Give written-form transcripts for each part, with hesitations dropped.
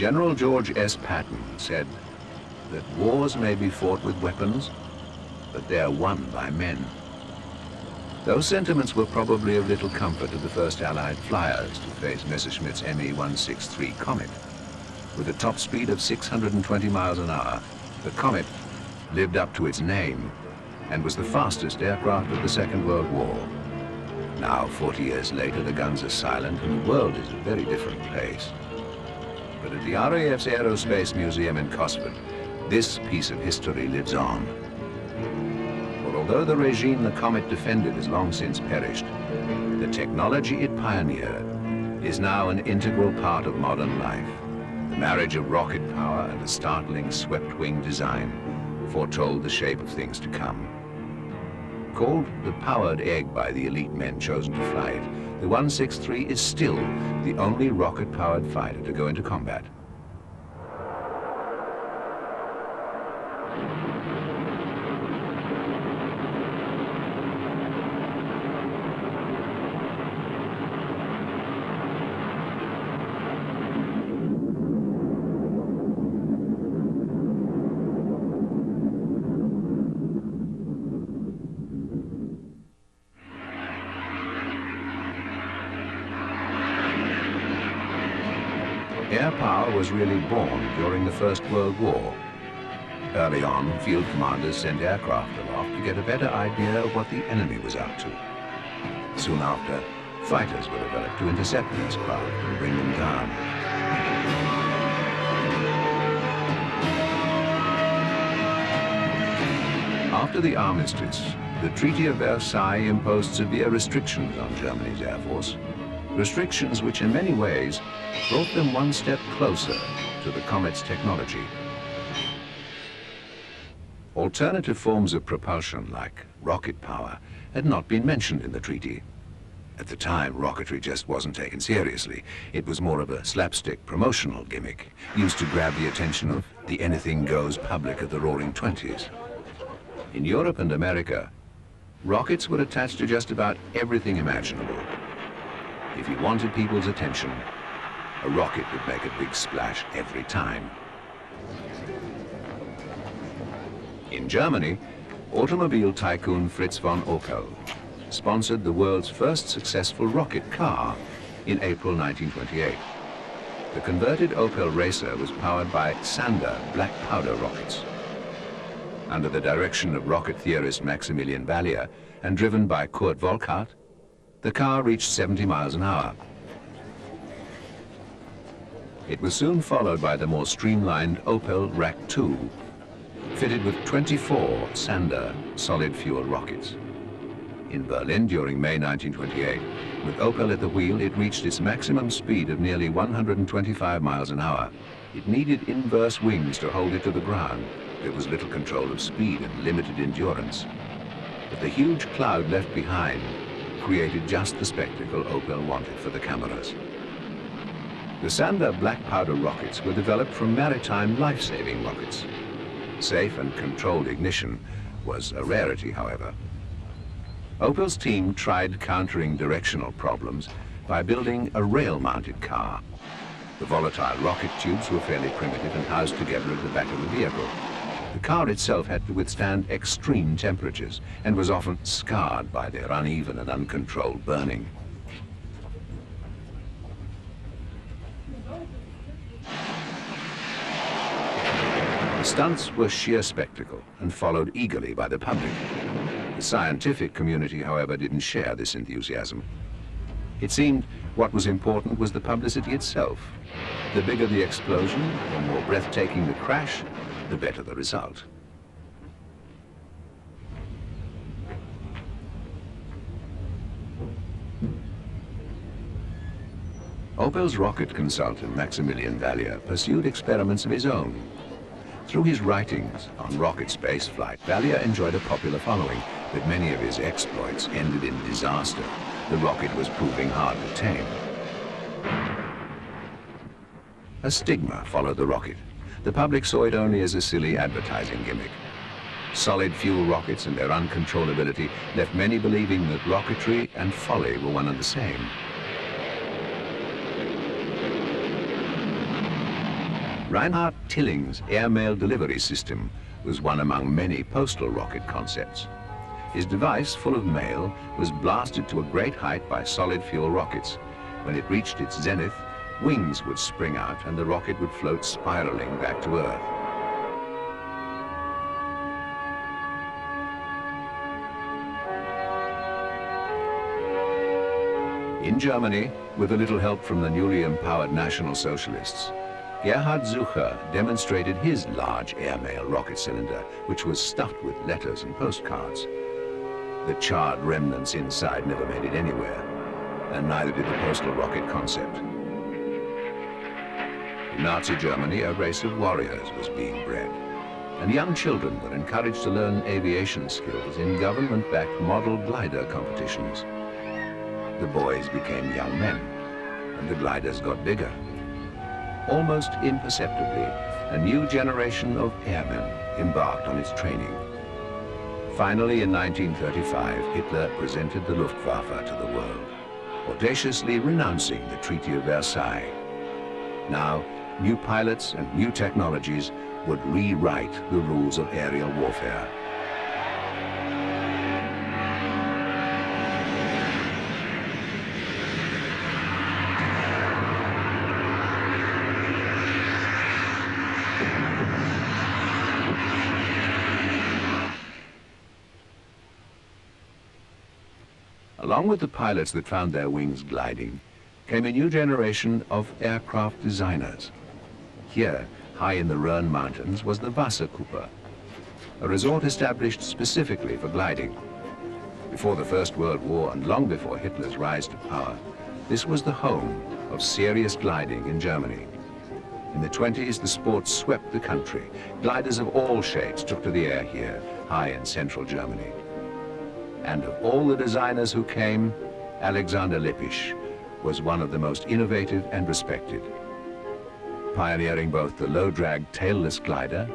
General George S. Patton said that wars may be fought with weapons, but they are won by men. Those sentiments were probably of little comfort to the first Allied flyers to face Messerschmitt's Me 163 Comet. With a top speed of 620 miles an hour, the Comet lived up to its name and was the fastest aircraft of the Second World War. Now, 40 years later, the guns are silent and the world is a very different place. But at the RAF's Aerospace Museum in Cosford, this piece of history lives on. For although the regime the Comet defended has long since perished, the technology it pioneered is now an integral part of modern life. The marriage of rocket power and a startling swept-wing design foretold the shape of things to come. Called the powered egg by the elite men chosen to fly it, the 163 is still the only rocket-powered fighter to go into combat. Air power was really born during the First World War. Early on, field commanders sent aircraft aloft to get a better idea of what the enemy was up to. Soon after, fighters were developed to intercept these craft and bring them down. After the armistice, the Treaty of Versailles imposed severe restrictions on Germany's Air Force. Restrictions which in many ways brought them one step closer to the Comet's technology. Alternative forms of propulsion, like rocket power, had not been mentioned in the treaty. At the time, rocketry just wasn't taken seriously. It was more of a slapstick promotional gimmick, used to grab the attention of the anything-goes public of the Roaring Twenties. In Europe and America, rockets were attached to just about everything imaginable. If you wanted people's attention, a rocket would make a big splash every time. In Germany, automobile tycoon Fritz von Opel sponsored the world's first successful rocket car in April 1928. The converted Opel Racer was powered by Sander black powder rockets. Under the direction of rocket theorist Maximilian Ballier and driven by Kurt Volkart, the car reached 70 miles an hour. It was soon followed by the more streamlined Opel Rack 2, fitted with 24 Sander solid fuel rockets. In Berlin during May 1928, with Opel at the wheel, it reached its maximum speed of nearly 125 miles an hour. It needed inverse wings to hold it to the ground. There was little control of speed and limited endurance. But the huge cloud left behind created just the spectacle Opel wanted for the cameras. The Sander black powder rockets were developed from maritime life-saving rockets. Safe and controlled ignition was a rarity, however. Opel's team tried countering directional problems by building a rail-mounted car. The volatile rocket tubes were fairly primitive and housed together at the back of the vehicle. The car itself had to withstand extreme temperatures and was often scarred by their uneven and uncontrolled burning. The stunts were sheer spectacle and followed eagerly by the public. The scientific community, however, didn't share this enthusiasm. It seemed what was important was the publicity itself. The bigger the explosion, the more breathtaking the crash, the better the result. Opel's rocket consultant, Maximilian Ballier, pursued experiments of his own. Through his writings on rocket space flight, Ballier enjoyed a popular following, but many of his exploits ended in disaster. The rocket was proving hard to tame. A stigma followed the rocket. The public saw it only as a silly advertising gimmick. Solid fuel rockets and their uncontrollability left many believing that rocketry and folly were one and the same. Reinhard Tilling's airmail delivery system was one among many postal rocket concepts. His device, full of mail, was blasted to a great height by solid fuel rockets. When it reached its zenith, wings would spring out and the rocket would float spiraling back to Earth. In Germany, with a little help from the newly empowered National Socialists, Gerhard Sucher demonstrated his large airmail rocket cylinder, which was stuffed with letters and postcards. The charred remnants inside never made it anywhere, and neither did the postal rocket concept. In Nazi Germany, a race of warriors was being bred, and young children were encouraged to learn aviation skills in government-backed model glider competitions. The boys became young men, and the gliders got bigger. Almost imperceptibly, a new generation of airmen embarked on its training. Finally, in 1935, Hitler presented the Luftwaffe to the world, audaciously renouncing the Treaty of Versailles. Now, new pilots and new technologies would rewrite the rules of aerial warfare. Along with the pilots that found their wings gliding, came a new generation of aircraft designers. Here, high in the Rhone Mountains, was the Wasserkuppe, a resort established specifically for gliding. Before the First World War and long before Hitler's rise to power, this was the home of serious gliding in Germany. In the 20s, the sport swept the country. Gliders of all shapes took to the air here, high in central Germany. And of all the designers who came, Alexander Lippisch was one of the most innovative and respected. Pioneering both the low-drag tailless glider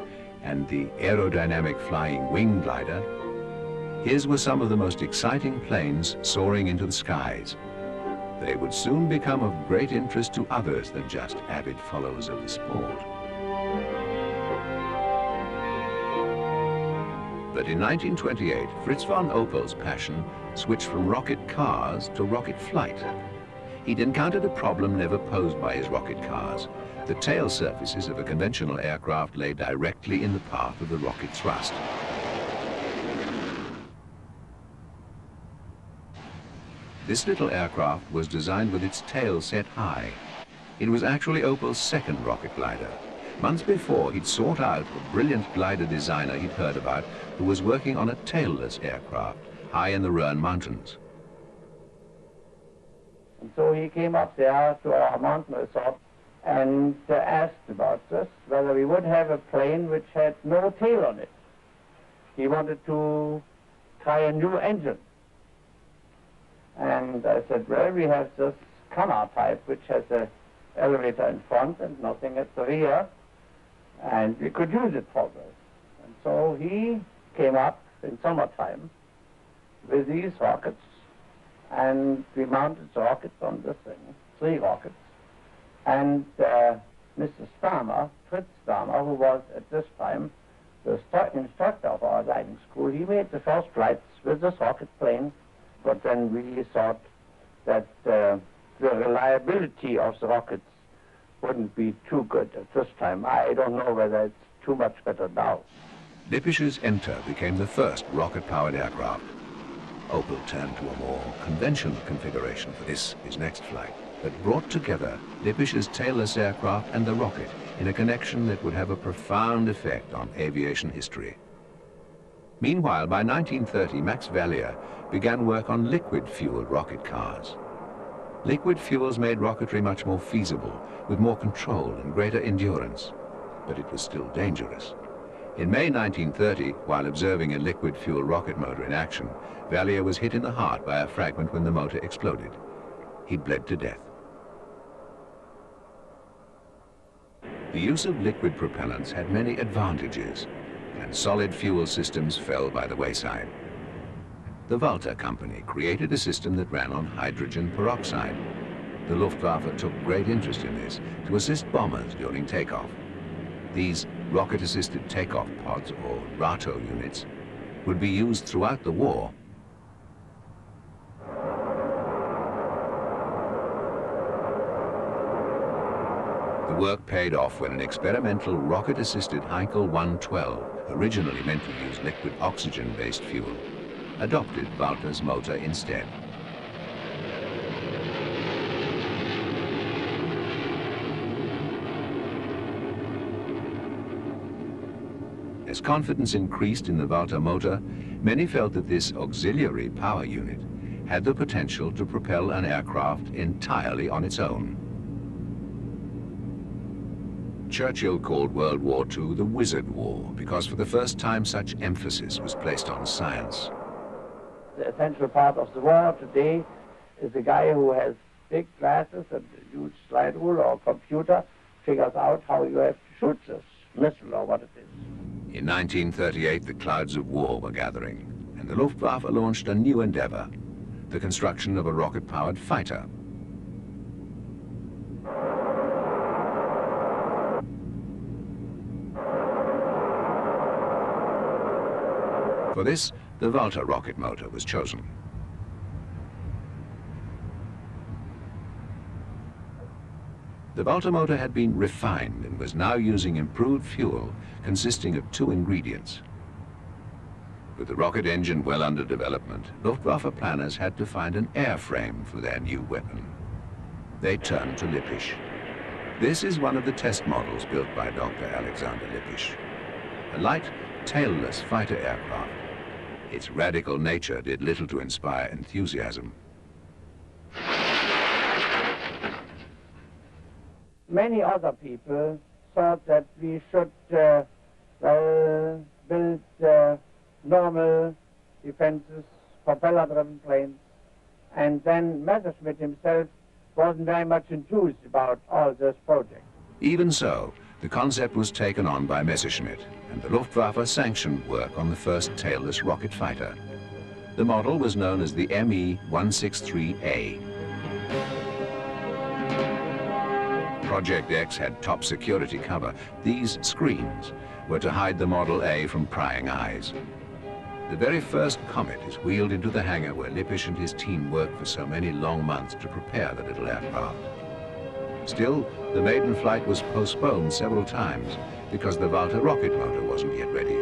and the aerodynamic flying wing glider, his were some of the most exciting planes soaring into the skies. They would soon become of great interest to others than just avid followers of the sport. But in 1928, Fritz von Opel's passion switched from rocket cars to rocket flight. He'd encountered a problem never posed by his rocket cars. The tail surfaces of a conventional aircraft lay directly in the path of the rocket thrust. This little aircraft was designed with its tail set high. It was actually Opel's second rocket glider. Months before, he'd sought out a brilliant glider designer he'd heard about who was working on a tailless aircraft high in the Rhone Mountains. And so he came up there to our mountain resort and asked about this, whether we would have a plane which had no tail on it. He wanted to try a new engine. And I said, well, we have this Kammer type, which has an elevator in front and nothing at the rear, and we could use it for this. And so he came up in summertime with these rockets, and we mounted the rockets on this thing, 3 rockets. And Mr. Stamer, Fritz Stamer, who was at this time the instructor of our gliding school, he made the first flights with this rocket plane, but then we thought that the reliability of the rockets wouldn't be too good at this time. I don't know whether it's too much better now. Lippisch's Enter became the first rocket-powered aircraft. Opel turned to a more conventional configuration for this, his next flight, that brought together Lippisch's tailless aircraft and the rocket in a connection that would have a profound effect on aviation history. Meanwhile, by 1930, Max Valier began work on liquid-fueled rocket cars. Liquid fuels made rocketry much more feasible, with more control and greater endurance, but it was still dangerous. In May 1930, while observing a liquid-fuel rocket motor in action, Valier was hit in the heart by a fragment when the motor exploded. He bled to death. The use of liquid propellants had many advantages, and solid fuel systems fell by the wayside. The Walter Company created a system that ran on hydrogen peroxide. The Luftwaffe took great interest in this to assist bombers during takeoff. These rocket-assisted takeoff pods, or RATO units, would be used throughout the war. The work paid off when an experimental rocket-assisted Heinkel 112, originally meant to use liquid oxygen-based fuel, adopted Walter's motor instead. As confidence increased in the Walter motor, many felt that this auxiliary power unit had the potential to propel an aircraft entirely on its own. Churchill called World War II the Wizard War because for the first time such emphasis was placed on science. The essential part of the war today is a guy who has big glasses and a huge slide rule or computer, figures out how you have to shoot this missile or what it is. In 1938, the clouds of war were gathering, and the Luftwaffe launched a new endeavor, the construction of a rocket-powered fighter. For this, the Walter rocket motor was chosen. The Walter motor had been refined and was now using improved fuel consisting of two ingredients. With the rocket engine well under development, Luftwaffe planners had to find an airframe for their new weapon. They turned to Lippisch. This is one of the test models built by Dr. Alexander Lippisch. A light, tailless fighter aircraft. Its radical nature did little to inspire enthusiasm. Many other people thought that we should build normal defenses, propeller-driven planes, and then Messerschmitt himself wasn't very much enthused about all this project. Even so, the concept was taken on by Messerschmitt, and the Luftwaffe sanctioned work on the first tailless rocket fighter. The model was known as the Me-163A. Project X had top security cover. These screens were to hide the Model A from prying eyes. The very first Comet is wheeled into the hangar where Lippisch and his team worked for so many long months to prepare the little aircraft. Still, the maiden flight was postponed several times because the Walter rocket motor wasn't yet ready.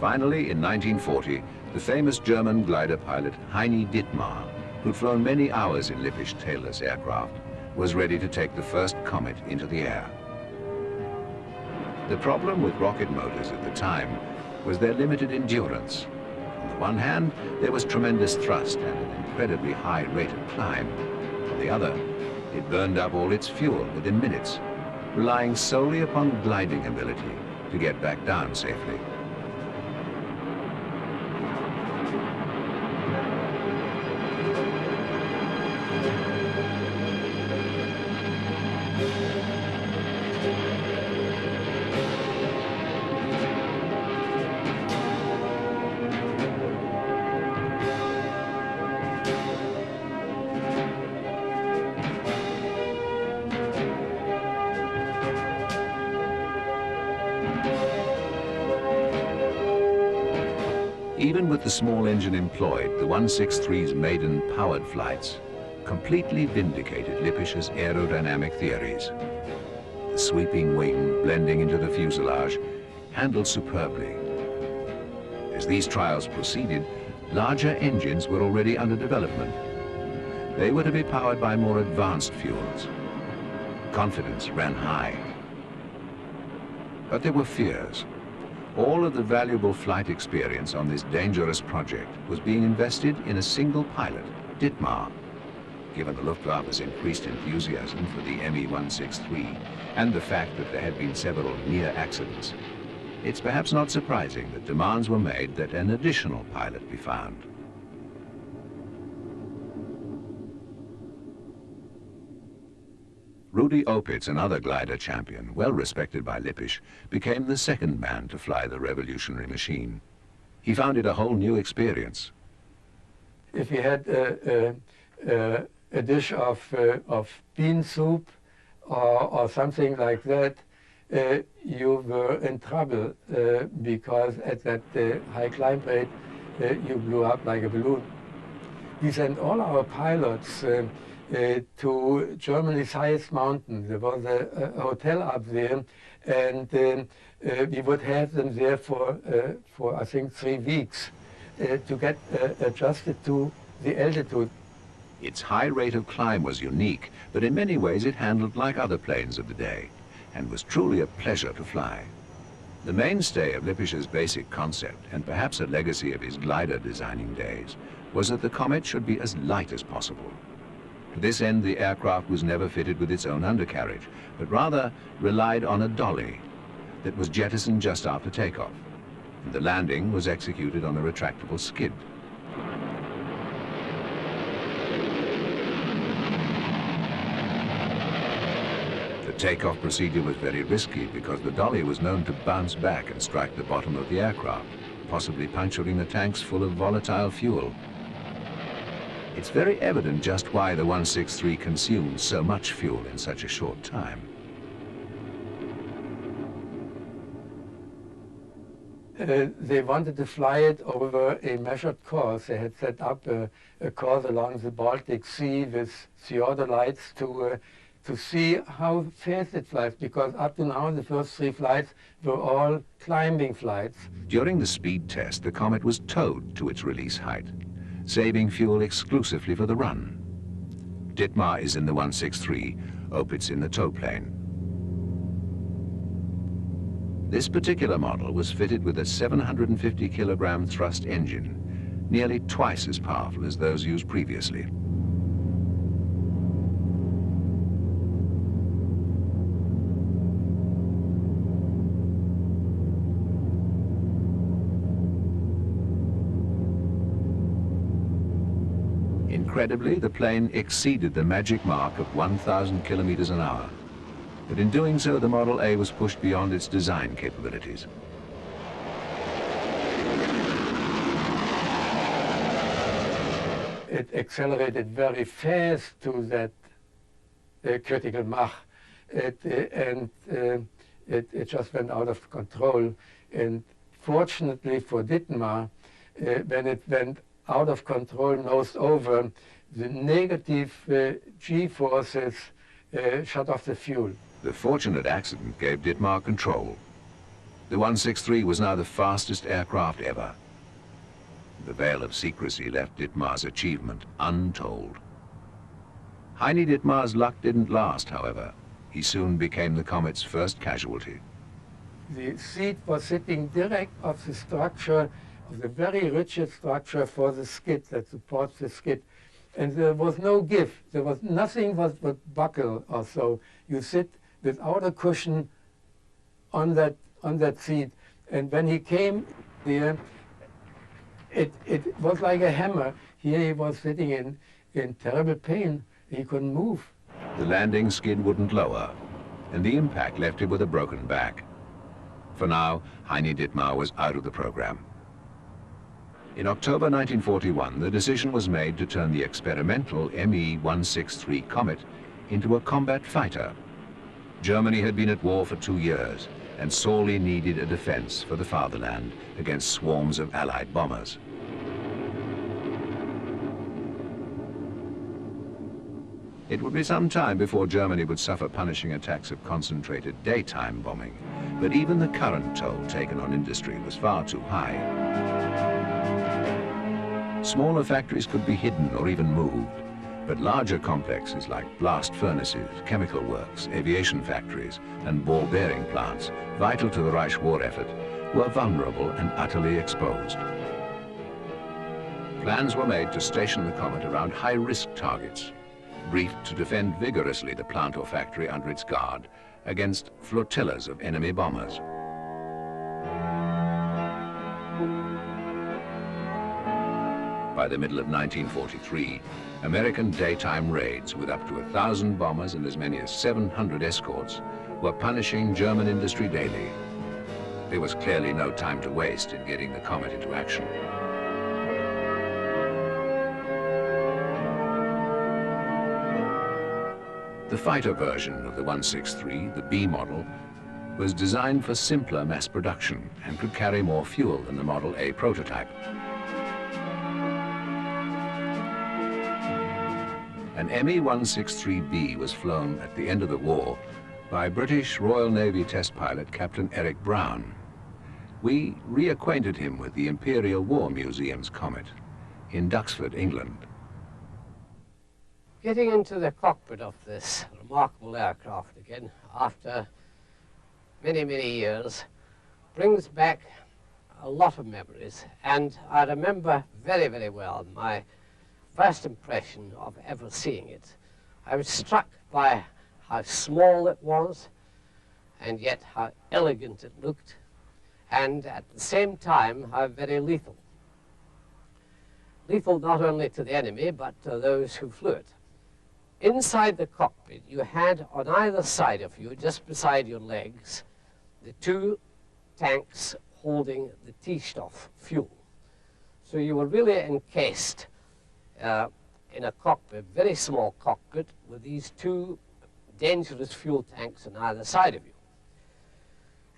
Finally, in 1940, the famous German glider pilot Heini Dittmar, who'd flown many hours in Lippisch tailless aircraft, was ready to take the first Comet into the air. The problem with rocket motors at the time was their limited endurance. On the one hand, there was tremendous thrust and an incredibly high rate of climb. On the other, it burned up all its fuel within minutes, relying solely upon gliding ability to get back down safely. Even with the small engine employed, the 163's maiden powered flights completely vindicated Lippisch's aerodynamic theories. The sweeping wing blending into the fuselage handled superbly. As these trials proceeded, larger engines were already under development. They were to be powered by more advanced fuels. Confidence ran high. But there were fears. All of the valuable flight experience on this dangerous project was being invested in a single pilot, Dittmar. Given the Luftwaffe's increased enthusiasm for the Me-163 and the fact that there had been several near accidents, it's perhaps not surprising that demands were made that an additional pilot be found. Rudi Opitz, another glider champion, well respected by Lippisch, became the second man to fly the revolutionary machine. He found it a whole new experience. if you had a dish of bean soup or something like that, you were in trouble because at that high climb rate, you blew up like a balloon. We sent all our pilots to Germany's highest mountain. There was a hotel up there, and we would have them there for I think 3 weeks to get adjusted to the altitude. Its high rate of climb was unique, but in many ways it handled like other planes of the day, and was truly a pleasure to fly. The mainstay of Lippish's basic concept, and perhaps a legacy of his glider designing days, was that the Comet should be as light as possible. To this end, the aircraft was never fitted with its own undercarriage, but rather relied on a dolly that was jettisoned just after takeoff, and the landing was executed on a retractable skid. The takeoff procedure was very risky because the dolly was known to bounce back and strike the bottom of the aircraft, possibly puncturing the tanks full of volatile fuel. It's very evident just why the 163 consumed so much fuel in such a short time. They wanted to fly it over a measured course. They had set up a course along the Baltic Sea with theodolites to see how fast it flies, because up to now the first 3 flights were all climbing flights. During the speed test, the Comet was towed to its release height, saving fuel exclusively for the run. Dittmar is in the 163, Opitz in the tow plane. This particular model was fitted with a 750 kilogram thrust engine, nearly twice as powerful as those used previously. Incredibly, the plane exceeded the magic mark of 1,000 kilometers an hour. But in doing so, the Model A was pushed beyond its design capabilities. It accelerated very fast to that critical Mach, and it just went out of control. And fortunately for Dittmar, when it went out of control, nose over, the negative G-forces shut off the fuel. The fortunate accident gave Dittmar control. The 163 was now the fastest aircraft ever. The veil of secrecy left Dittmar's achievement untold. Heine Dittmar's luck didn't last, however. He soon became the Comet's first casualty. The seat was sitting direct off the structure, of the very rigid structure for the skid that supports the skid. And there was no give. There was nothing would buckle or so. You sit without a cushion on that seat. And when he came there, it was like a hammer. Here he was sitting in terrible pain. He couldn't move. The landing skid wouldn't lower, and the impact left him with a broken back. For now, Heine Dittmar was out of the program. In October 1941, the decision was made to turn the experimental Me-163 Comet into a combat fighter. Germany had been at war for 2 years and sorely needed a defense for the fatherland against swarms of Allied bombers. It would be some time before Germany would suffer punishing attacks of concentrated daytime bombing, but even the current toll taken on industry was far too high. Smaller factories could be hidden or even moved, but larger complexes like blast furnaces, chemical works, aviation factories, and ball bearing plants, vital to the Reich war effort, were vulnerable and utterly exposed. Plans were made to station the Comet around high-risk targets, briefed to defend vigorously the plant or factory under its guard against flotillas of enemy bombers. By the middle of 1943, American daytime raids with up to 1,000 bombers and as many as 700 escorts were punishing German industry daily. There was clearly no time to waste in getting the Comet into action. The fighter version of the 163, the B model, was designed for simpler mass production and could carry more fuel than the Model A prototype. An Me-163B was flown at the end of the war by British Royal Navy test pilot Captain Eric Brown. We reacquainted him with the Imperial War Museum's Comet in Duxford, England. Getting into the cockpit of this remarkable aircraft again after many, many years brings back a lot of memories. And I remember very, very well my first impression of ever seeing it. I was struck by how small it was and yet how elegant it looked, and at the same time how very lethal. Lethal not only to the enemy but to those who flew it. Inside the cockpit you had on either side of you, just beside your legs, the two tanks holding the T-Stoff fuel. So you were really encased in a cockpit, very small cockpit, with these two dangerous fuel tanks on either side of you.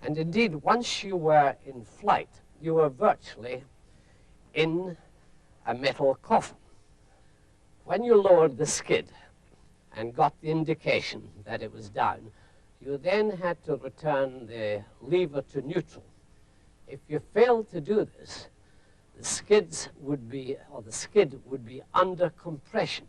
And indeed, once you were in flight, you were virtually in a metal coffin. When you lowered the skid and got the indication that it was down, you then had to return the lever to neutral. If you failed to do this, the skid would be under compression,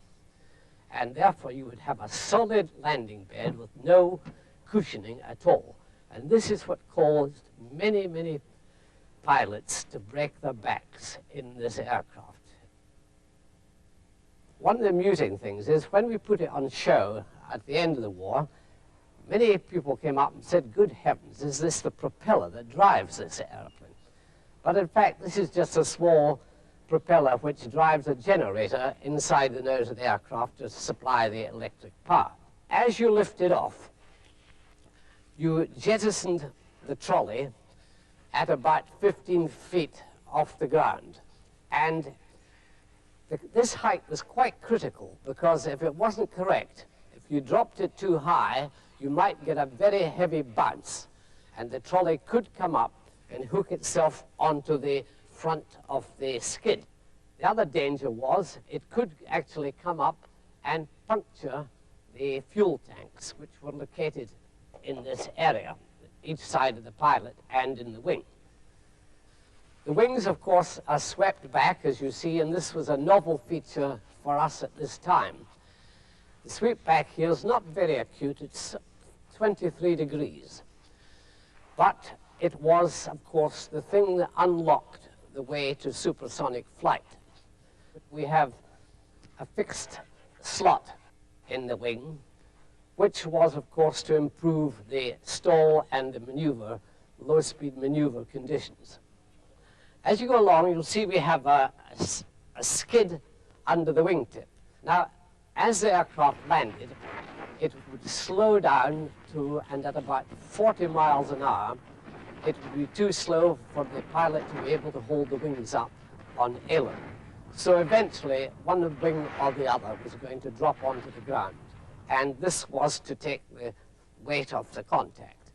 and therefore you would have a solid landing bed with no cushioning at all. And this is what caused many, many pilots to break their backs in this aircraft. One of the amusing things is when we put it on show at the end of the war, many people came up and said, "Good heavens, is this the propeller that drives this airplane?" But in fact, this is just a small propeller which drives a generator inside the nose of the aircraft to supply the electric power. As you lift it off, you jettisoned the trolley at about 15 feet off the ground. And this height was quite critical, because if it wasn't correct, if you dropped it too high, you might get a very heavy bounce, and the trolley could come up and hook itself onto the front of the skid. The other danger was it could actually come up and puncture the fuel tanks, which were located in this area, each side of the pilot and in the wing. The wings, of course, are swept back, as you see, and this was a novel feature for us at this time. The sweep back here is not very acute, it's 23 degrees. But it was, of course, the thing that unlocked the way to supersonic flight. We have a fixed slot in the wing, which was, of course, to improve the stall and the maneuver, low-speed maneuver conditions. As you go along, you'll see we have a skid under the wingtip. Now, as the aircraft landed, it would slow down to, and at about 40 miles an hour, it would be too slow for the pilot to be able to hold the wings up on aileron. So eventually, one wing or the other was going to drop onto the ground. And this was to take the weight of the contact.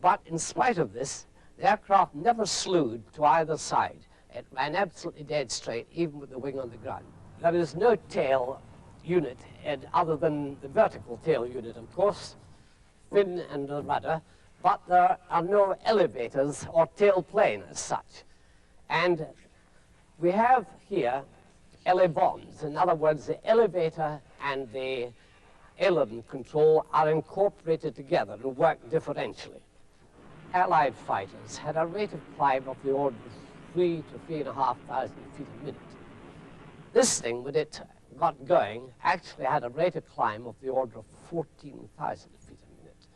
But in spite of this, the aircraft never slewed to either side. It ran absolutely dead straight, even with the wing on the ground. There is no tail unit other than the vertical tail unit, of course, fin and the rudder, but there are no elevators or tail plane as such. And we have here elevons. In other words, the elevator and the aileron control are incorporated together and work differentially. Allied fighters had a rate of climb of the order of 3,000 to 3,500 feet a minute. This thing, when it got going, actually had a rate of climb of the order of 14,000 feet a minute.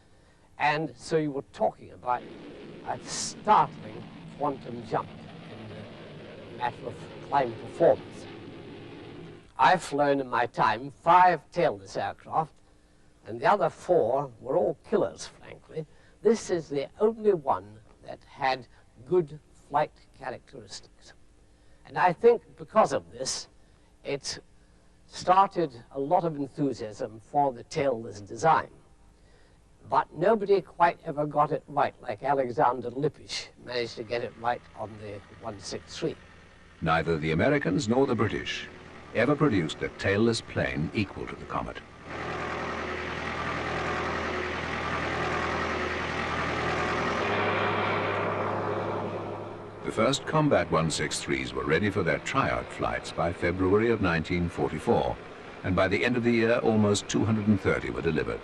And so you were talking about a startling quantum jump in the matter of climb performance. I've flown in my time 5 tailless aircraft, and the other 4 were all killers, frankly. This is the only one that had good flight characteristics. And I think because of this, it started a lot of enthusiasm for the tailless design. But nobody quite ever got it right, like Alexander Lippisch managed to get it right on the 163. Neither the Americans nor the British ever produced a tailless plane equal to the Comet. The first combat 163s were ready for their tryout flights by February of 1944, and by the end of the year almost 230 were delivered.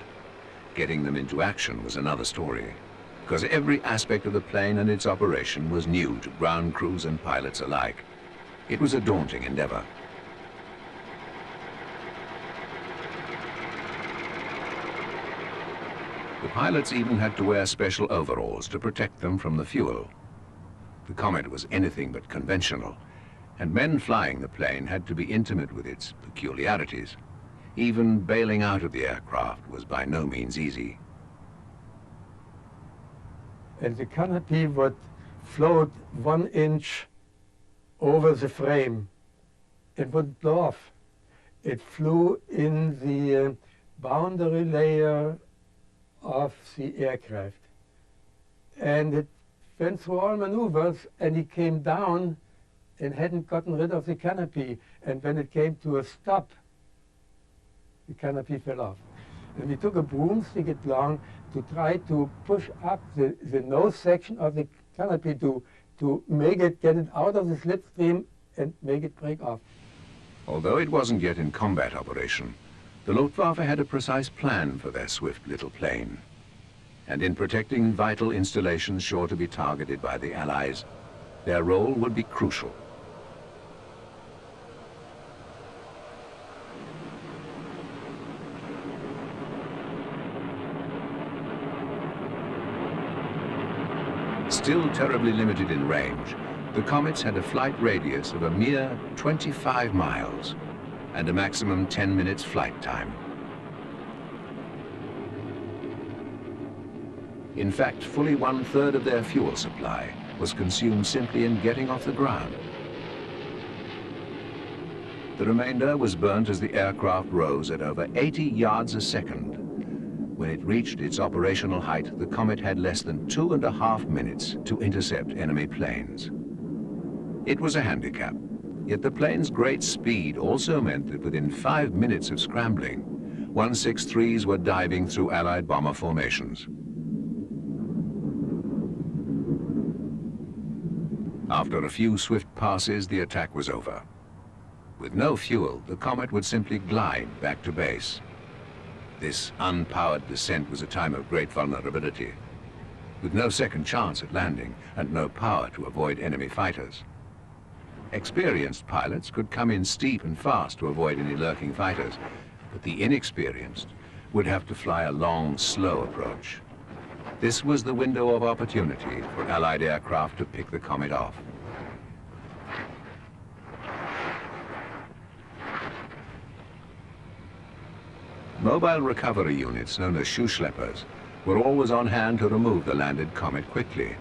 Getting them into action was another story, because every aspect of the plane and its operation was new to ground crews and pilots alike. It was a daunting endeavor. The pilots even had to wear special overalls to protect them from the fuel. The Comet was anything but conventional, and men flying the plane had to be intimate with its peculiarities. Even bailing out of the aircraft was by no means easy. And the canopy would float 1 inch over the frame. It wouldn't blow off. It flew in the boundary layer of the aircraft. And it went through all maneuvers, and he came down and hadn't gotten rid of the canopy. And when it came to a stop, the canopy fell off. And we took a broomstick long to try to push up the nose section of the canopy to make it, get it out of the slipstream and make it break off. Although it wasn't yet in combat operation, the Luftwaffe had a precise plan for their swift little plane. And in protecting vital installations sure to be targeted by the Allies, their role would be crucial. Still terribly limited in range, the Comets had a flight radius of a mere 25 miles and a maximum 10 minutes flight time. In fact, fully 1/3 of their fuel supply was consumed simply in getting off the ground. The remainder was burnt as the aircraft rose at over 80 yards a second. When it reached its operational height, the Comet had less than 2.5 minutes to intercept enemy planes. It was a handicap, yet the plane's great speed also meant that within 5 minutes of scrambling, 163s were diving through Allied bomber formations. After a few swift passes, the attack was over. With no fuel, the Comet would simply glide back to base. This unpowered descent was a time of great vulnerability, with no second chance at landing and no power to avoid enemy fighters. Experienced pilots could come in steep and fast to avoid any lurking fighters, but the inexperienced would have to fly a long, slow approach. This was the window of opportunity for Allied aircraft to pick the Comet off. Mobile recovery units, known as shoe-schleppers, were always on hand to remove the landed Comet quickly.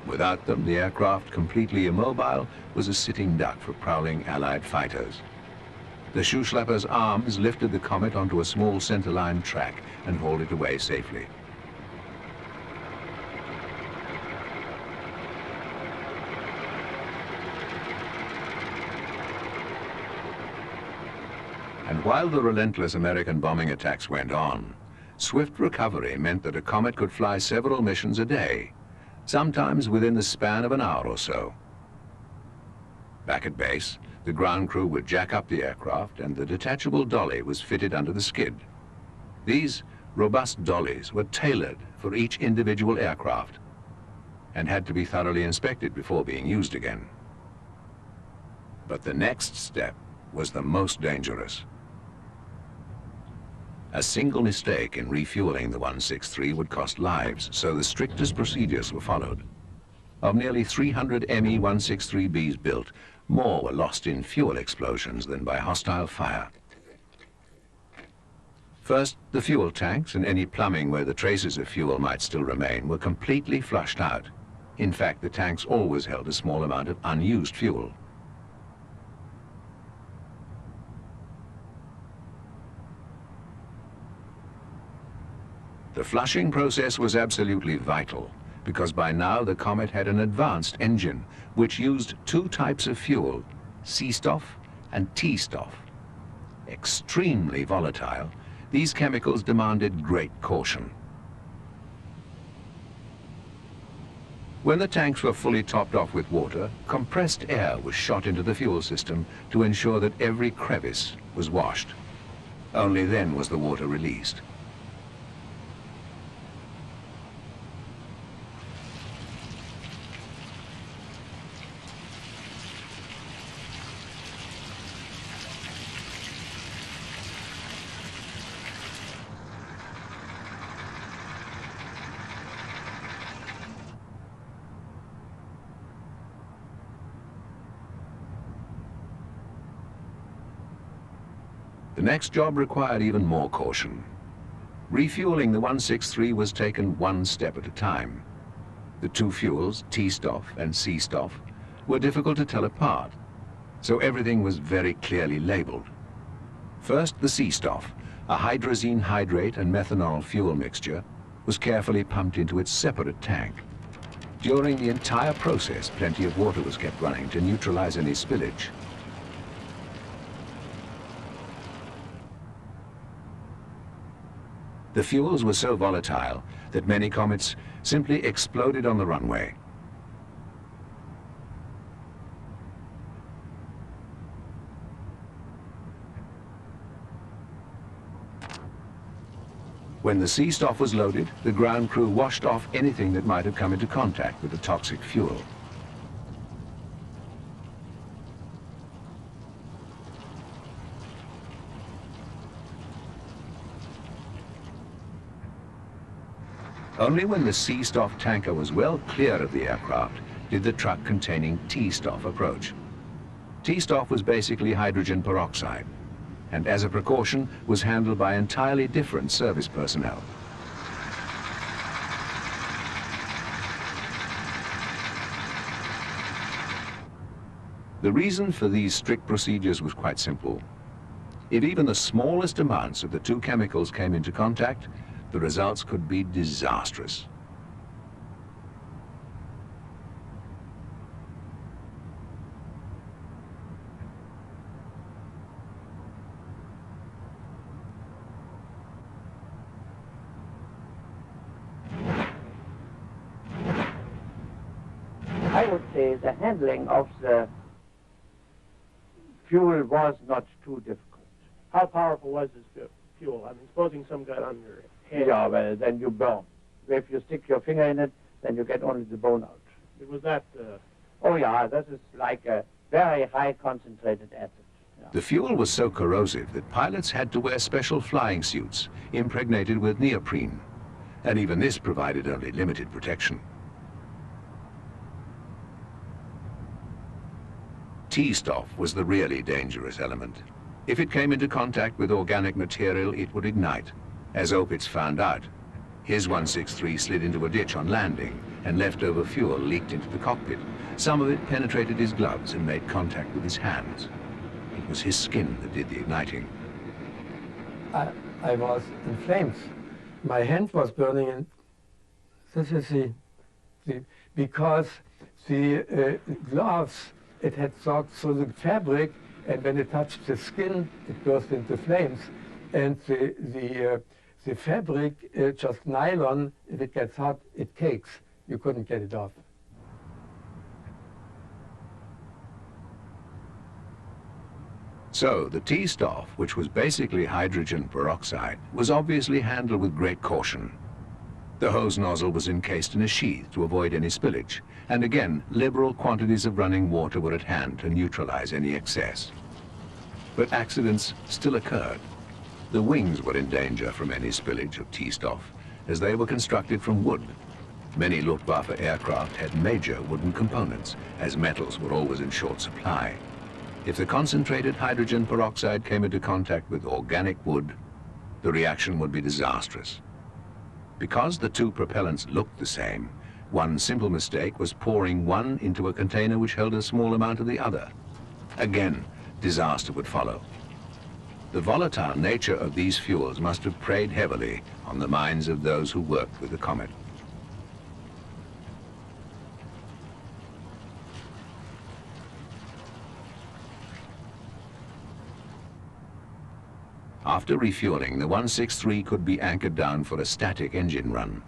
Without them, the aircraft, completely immobile, was a sitting duck for prowling Allied fighters. The shoe-schleppers' arms lifted the Comet onto a small centerline track and hauled it away safely. And while the relentless American bombing attacks went on, swift recovery meant that a Comet could fly several missions a day, sometimes within the span of an hour or so. Back at base, the ground crew would jack up the aircraft and the detachable dolly was fitted under the skid. These robust dollies were tailored for each individual aircraft and had to be thoroughly inspected before being used again. But the next step was the most dangerous. A single mistake in refueling the 163 would cost lives, so the strictest procedures were followed. Of nearly 300 Me-163Bs built, more were lost in fuel explosions than by hostile fire. First, the fuel tanks and any plumbing where the traces of fuel might still remain were completely flushed out. In fact, the tanks always held a small amount of unused fuel. The flushing process was absolutely vital, because by now the Comet had an advanced engine which used two types of fuel, C-stuff and T-stuff. Extremely volatile, these chemicals demanded great caution. When the tanks were fully topped off with water, compressed air was shot into the fuel system to ensure that every crevice was washed. Only then was the water released. The next job required even more caution. Refueling the 163 was taken one step at a time. The two fuels, T-stuff and C-stuff, were difficult to tell apart, so everything was very clearly labeled. First, the C-stuff, a hydrazine hydrate and methanol fuel mixture, was carefully pumped into its separate tank. During the entire process, plenty of water was kept running to neutralize any spillage. The fuels were so volatile that many comets simply exploded on the runway. When the C-stuff was loaded, the ground crew washed off anything that might have come into contact with the toxic fuel. Only when the C-stuff tanker was well clear of the aircraft did the truck containing T-stuff approach. T-stuff was basically hydrogen peroxide, and as a precaution was handled by entirely different service personnel. The reason for these strict procedures was quite simple. If even the smallest amounts of the two chemicals came into contact, the results could be disastrous. I would say the handling of the fuel was not too difficult. How powerful was this fuel? I mean, supposing some got on your hand. Yeah, well, then you burn. If you stick your finger in it, then you get only the bone out. It was that... Oh, yeah, this is like a very high concentrated acid. Yeah. The fuel was so corrosive that pilots had to wear special flying suits impregnated with neoprene, and even this provided only limited protection. T-stuff was the really dangerous element. If it came into contact with organic material, it would ignite. As Opitz found out, his 163 slid into a ditch on landing, and leftover fuel leaked into the cockpit. Some of it penetrated his gloves and made contact with his hands. It was his skin that did the igniting. I was in flames. My hand was burning, and this is because the gloves, it had soaked through the fabric, and when it touched the skin, it burst into flames. And the fabric, just nylon, if it gets hot, it cakes. You couldn't get it off. So the T-stuff, which was basically hydrogen peroxide, was obviously handled with great caution. The hose nozzle was encased in a sheath to avoid any spillage, and again, liberal quantities of running water were at hand to neutralize any excess. But accidents still occurred. The wings were in danger from any spillage of T-stuff, as they were constructed from wood. Many Luftwaffe aircraft had major wooden components, as metals were always in short supply. If the concentrated hydrogen peroxide came into contact with organic wood, the reaction would be disastrous. Because the two propellants looked the same, one simple mistake was pouring one into a container which held a small amount of the other. Again, disaster would follow. The volatile nature of these fuels must have preyed heavily on the minds of those who worked with the comet. After refueling, the 163 could be anchored down for a static engine run.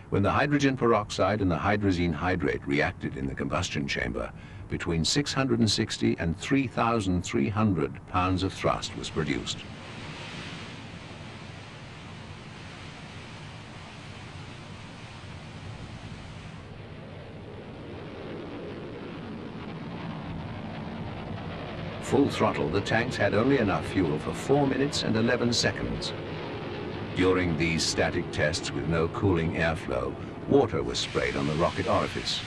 When the hydrogen peroxide and the hydrazine hydrate reacted in the combustion chamber, between 660 and 3,300 pounds of thrust was produced. Full throttle, the tanks had only enough fuel for 4 minutes and 11 seconds. During these static tests with no cooling airflow, water was sprayed on the rocket orifice.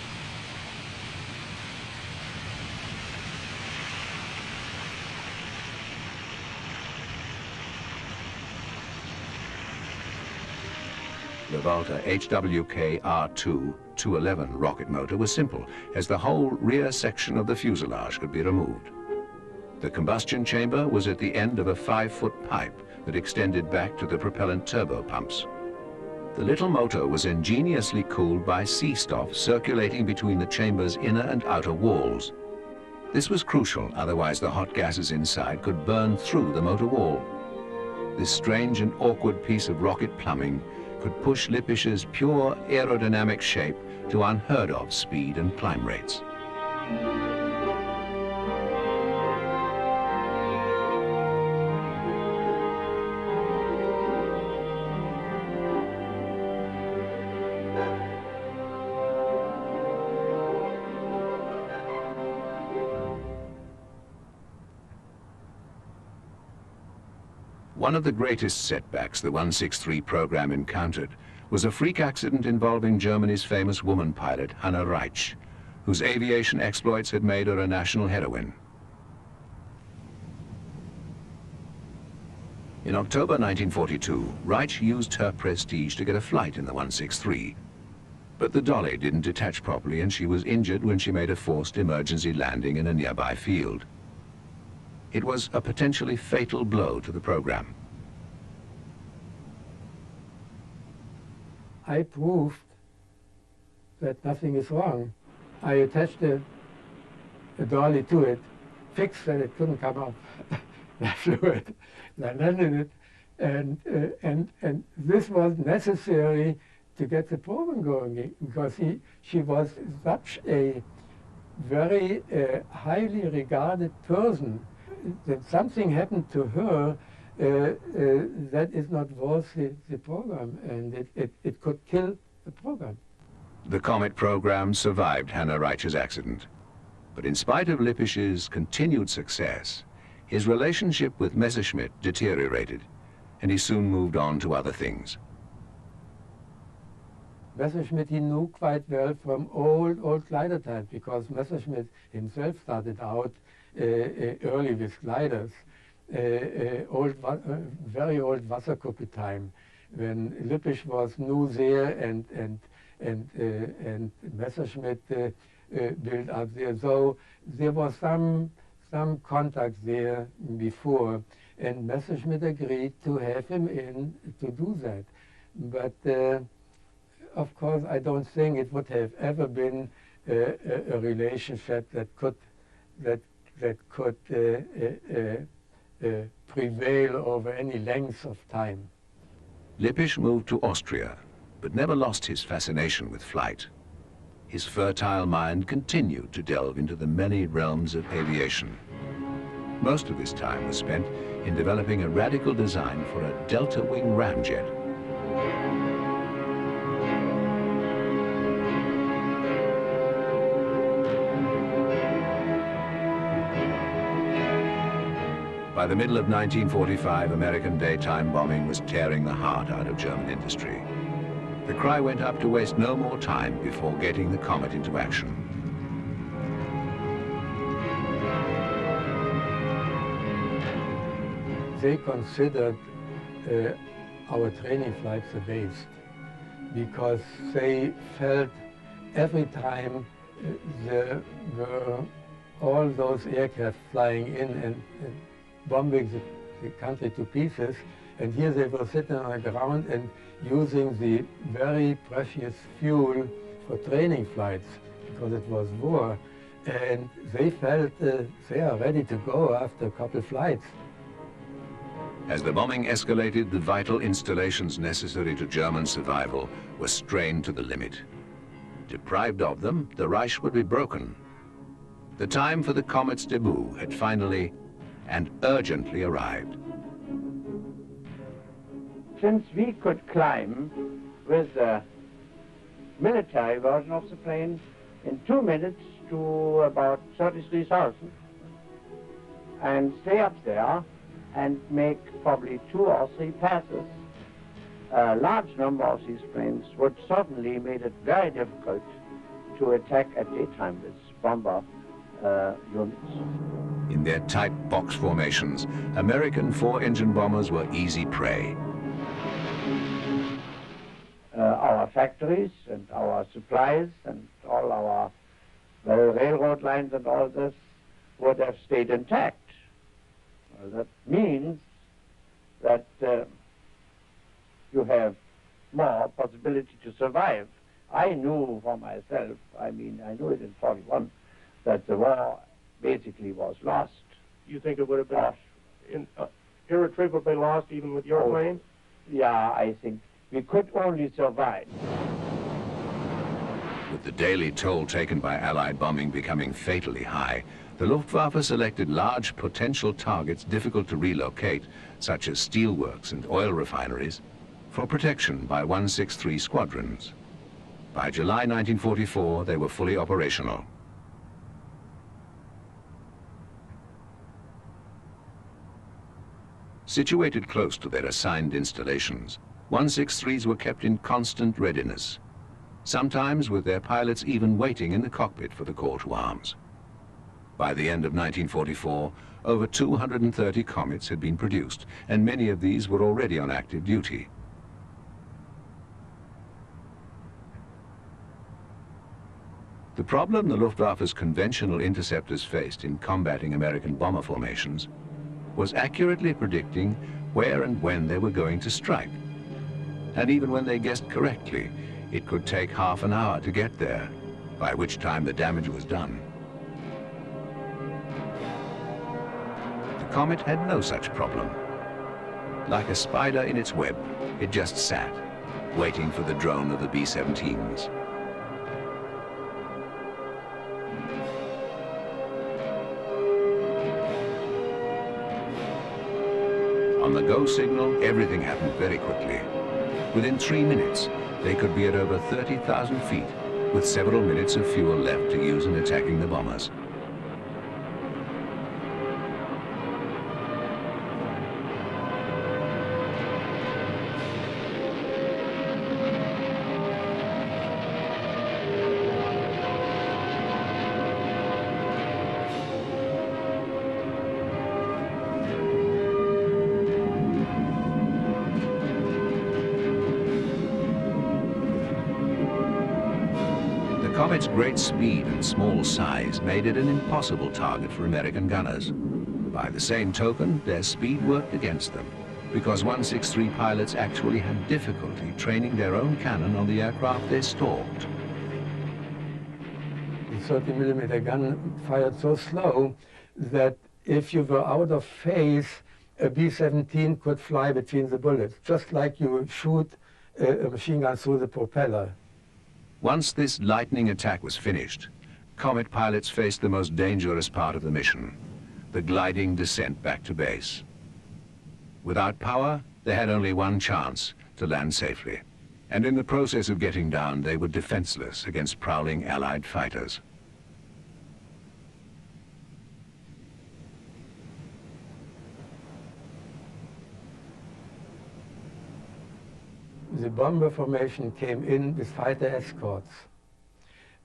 The Volta HWK R2 211 rocket motor was simple, as the whole rear section of the fuselage could be removed. The combustion chamber was at the end of a 5-foot pipe that extended back to the propellant turbo pumps. The little motor was ingeniously cooled by sea stuff circulating between the chamber's inner and outer walls. This was crucial, otherwise the hot gases inside could burn through the motor wall. This strange and awkward piece of rocket plumbing could push Lippish's pure aerodynamic shape to unheard of speed and climb rates. One of the greatest setbacks the 163 program encountered was a freak accident involving Germany's famous woman pilot, Hanna Reitsch, whose aviation exploits had made her a national heroine. In October 1942, Reitsch used her prestige to get a flight in the 163, but the dolly didn't detach properly and she was injured when she made a forced emergency landing in a nearby field. It was a potentially fatal blow to the program. I proved that nothing is wrong. I attached a dolly to it, fixed that it couldn't come up. I flew it, I landed it, and this was necessary to get the program going, because she was such a very highly regarded person that something happened to her that is not worth the program, and it could kill the program. The Comet program survived Hanna Reitsch's accident, but in spite of Lippish's continued success, his relationship with Messerschmitt deteriorated, and he soon moved on to other things. Messerschmitt he knew quite well from old glider times, because Messerschmitt himself started out early with gliders, very old Wasserkuppe time, when Lippisch was new there and Messerschmitt built up there. So there was some contact there before, and Messerschmitt agreed to have him in to do that. But of course, I don't think it would have ever been a relationship that could prevail over any length of time. Lippisch moved to Austria, but never lost his fascination with flight. His fertile mind continued to delve into the many realms of aviation. Most of his time was spent in developing a radical design for a delta-wing ramjet. By the middle of 1945, American daytime bombing was tearing the heart out of German industry. The cry went up to waste no more time before getting the Comet into action. They considered our training flights a waste, because they felt every time there were all those aircraft flying in and bombing the country to pieces. And here they were sitting on the ground and using the very precious fuel for training flights, because it was war. And they felt they are ready to go after a couple flights. As the bombing escalated, the vital installations necessary to German survival were strained to the limit. Deprived of them, the Reich would be broken. The time for the Comet's debut had finally and urgently arrived. Since we could climb with the military version of the plane in 2 minutes to about 33,000 and stay up there and make probably 2 or 3 passes, a large number of these planes would certainly made it very difficult to attack at daytime with bomber units. In their tight box formations, American 4-engine bombers were easy prey. Our factories and our supplies and all our railroad lines and all this would have stayed intact. That means that you have more possibility to survive. I knew for myself, I knew it in 41, that the war basically was lost. You think it would have been irretrievably lost even with your plane? Yeah, I think we could only survive. With the daily toll taken by Allied bombing becoming fatally high, the Luftwaffe selected large potential targets difficult to relocate, such as steelworks and oil refineries, for protection by 163 squadrons. By July 1944, they were fully operational. Situated close to their assigned installations, 163s were kept in constant readiness, sometimes with their pilots even waiting in the cockpit for the call to arms. By the end of 1944, over 230 Comets had been produced, and many of these were already on active duty. The problem the Luftwaffe's conventional interceptors faced in combating American bomber formations was accurately predicting where and when they were going to strike. And even when they guessed correctly, it could take half an hour to get there, by which time the damage was done. The Comet had no such problem. Like a spider in its web, it just sat, waiting for the drone of the B-17s. On the go signal, everything happened very quickly. Within 3 minutes, they could be at over 30,000 feet, with several minutes of fuel left to use in attacking the bombers. Comet's great speed and small size made it an impossible target for American gunners. By the same token, their speed worked against them, because 163 pilots actually had difficulty training their own cannon on the aircraft they stalked. The 30mm gun fired so slow that if you were out of phase, a B-17 could fly between the bullets, just like you shoot a machine gun through the propeller. Once this lightning attack was finished, Comet pilots faced the most dangerous part of the mission, the gliding descent back to base. Without power, they had only one chance to land safely. And in the process of getting down, they were defenseless against prowling Allied fighters. The bomber formation came in with fighter escorts.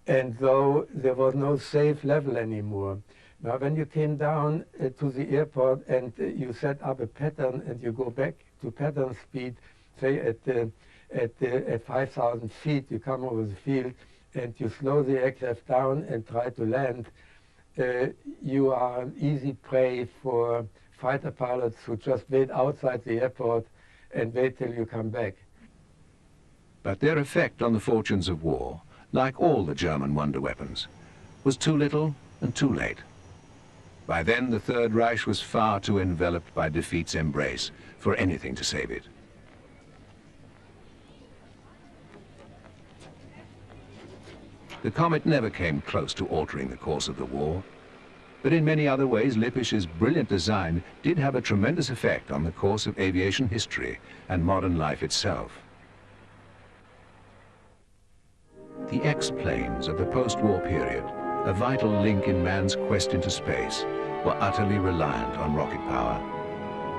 And though there was no safe level anymore, now when you came down to the airport and you set up a pattern and you go back to pattern speed, say at 5,000 feet, you come over the field and you slow the aircraft down and try to land, you are an easy prey for fighter pilots who just wait outside the airport and wait till you come back. But their effect on the fortunes of war, like all the German wonder weapons, was too little and too late. By then, the Third Reich was far too enveloped by defeat's embrace for anything to save it. The comet never came close to altering the course of the war, but in many other ways, Lippisch's brilliant design did have a tremendous effect on the course of aviation history and modern life itself. The X-planes of the post-war period, a vital link in man's quest into space, were utterly reliant on rocket power.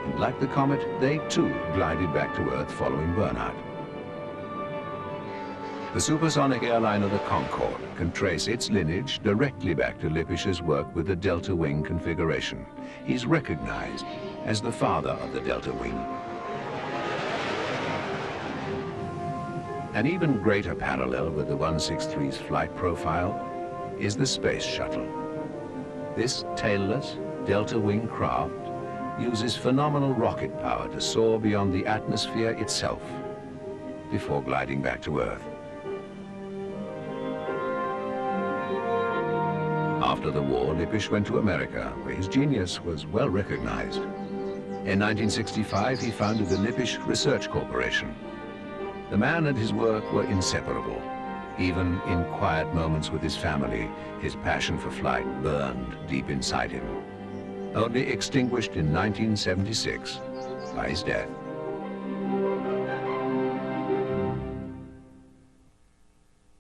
And like the comet, they too glided back to Earth following burnout. The supersonic airliner, the Concorde, can trace its lineage directly back to Lippisch's work with the delta wing configuration. He's recognized as the father of the delta wing. An even greater parallel with the 163's flight profile is the space shuttle. This tailless delta wing craft uses phenomenal rocket power to soar beyond the atmosphere itself before gliding back to Earth. After the war, Lippisch went to America, where his genius was well recognized. In 1965, he founded the Lippisch Research Corporation. The man and his work were inseparable. Even in quiet moments with his family, his passion for flight burned deep inside him, only extinguished in 1976 by his death.